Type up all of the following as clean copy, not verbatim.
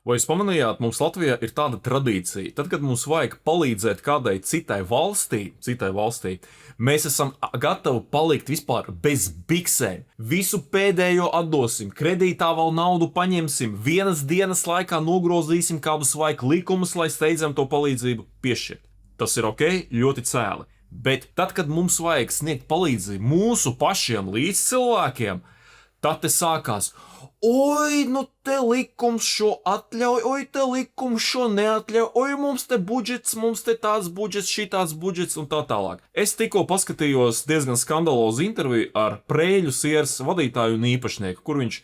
Vai jūs pamanījāt, mums Latvijā ir tāda tradīcija, tad, kad mums vajag palīdzēt kādai citai valstī, mēs esam gatavi palikt vispār bez biksēm. Visu pēdējo atdosim, kredītā vēl naudu paņemsim, vienas dienas laikā nogrozīsim kādus vajag likumus, lai steidzam to palīdzību piešķirt. Tas ir ok, ļoti cēli. Bet tad, kad mums vajag sniegt palīdzību mūsu pašiem līdzcilvēkiem, tad te sākās: oi, nu te likums šo atļauj, oi, te likums šo neatļauj, oi, mums te budžets, mums te tāds budžets, šitāds budžets un tā tālāk. Es tikko paskatījos diezgan skandalozu interviju ar Prēļu sieras vadītāju un īpašnieku, kur viņš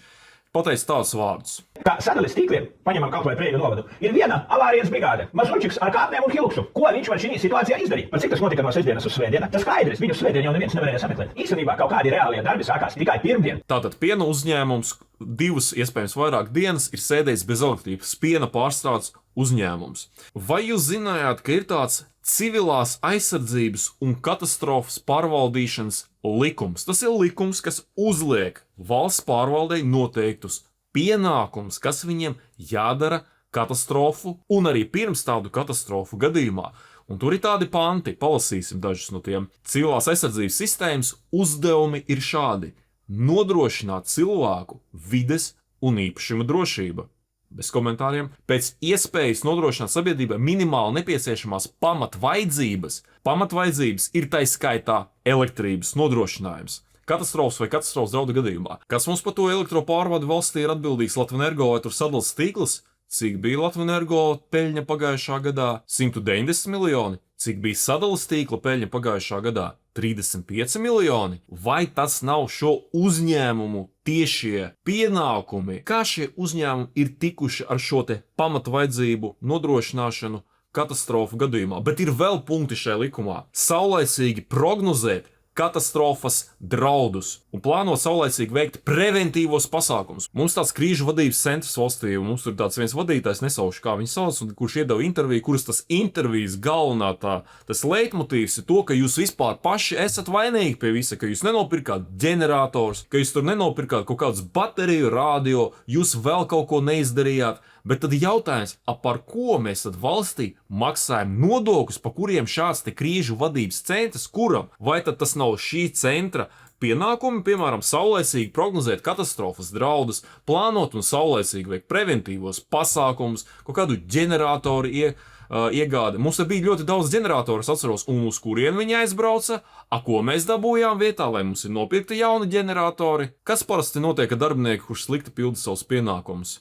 pateica tādus vārdus. Kā sadales tīkliem, paņemam kaut vai Prēļu novadu, ir viena avārijas brigāde, mazuļčiks ar kāpnēm un hilksu. Ko viņš var šī situācijā izdarīt? Par cik tas notika no sestdienas uz svētdienu? Tas skaidrs, viņu svētdien jau neviens nevarēja sameklēt. Īstenībā kaut kādi reālie darbi sākās tikai pirmdien. Tātad piena uzņēmums 2, iespējams vairāk dienas ir sēdējis bez elektrības, piena pārstrādes uzņēmums. Vai jūs zinājāt, ka ir tāds civilās aizsardzības un katastrofas pārvaldīšanas likums? Tas ir likums, kas uzliek valsts pārvaldei noteiktus pienākumus, kas viņiem jādara katastrofu un arī pirms tādu katastrofu gadījumā. Un tur ir tādi panti, palasīsim dažus no tiem. Civilās aizsardzības sistēmas uzdevumi ir šādi: nodrošināt cilvēku, vides un īpašuma drošība. Bez komentāriem. Pēc iespējas nodrošināt sabiedrībai minimāli nepieciešamās pamatvajadzības. Pamatvajadzības ir tai skaitā elektrības nodrošinājums. Katastrofas vai katastrofas draudu gadījumā. Kas mums par to elektropārvadu valstī ir atbildīgs? Latvenergo vai tur sadales tīkls? Cik bija Latvenergo peļņa pagājušā gadā? 190 miljoni. Cik bija sadales tīkla peļņa pagājušā gadā? 35 miljoni. Vai tas nav šo uzņēmumu tiešie pienākumi? Kā šie uzņēmumi ir tikuši ar šo te pamatvajadzību nodrošināšanu katastrofu gadījumā? Bet ir vēl punkti šajā likumā. Saulaicīgi prognozēt katastrofas draudus un plāno saulaicīgi veikt preventīvos pasākumus. Mums tāds krīžu vadības centrs valstī, un mums tur tāds viens vadītājs, nesaušu kā viņu sauc, un kurš iedeva interviju, kuras tas intervijas galvenā tas leitmotīvs ir to, ka jūs vispār paši esat vainīgi pie visa, ka jūs nenopirkāt ģenerators, ka jūs tur nenopirkāt kaut kādus bateriju, radio, jūs vēl kaut ko neizdarījāt. Bet tad jautājums, par ko mēs tad valstī maksājam nodokļus, pa kuriem šāds te krīžu vadības centrs, kuram? Vai tad tas nav šī centra pienākumi, piemēram, saulaicīgi prognozēt katastrofas draudus, plānot un saulaicīgi veikt preventīvos pasākumus, kaut kādu ģeneratoru iegādi? Mums bija ļoti daudz ģeneratoru, es atceros, un uz kurien viņi aizbrauca, ko mēs dabūjām vietā, lai mums ir nopirkti jauni ģeneratori. Kas parasti notiek ar darbinieku, kurš slikti pilda savus pienākumus?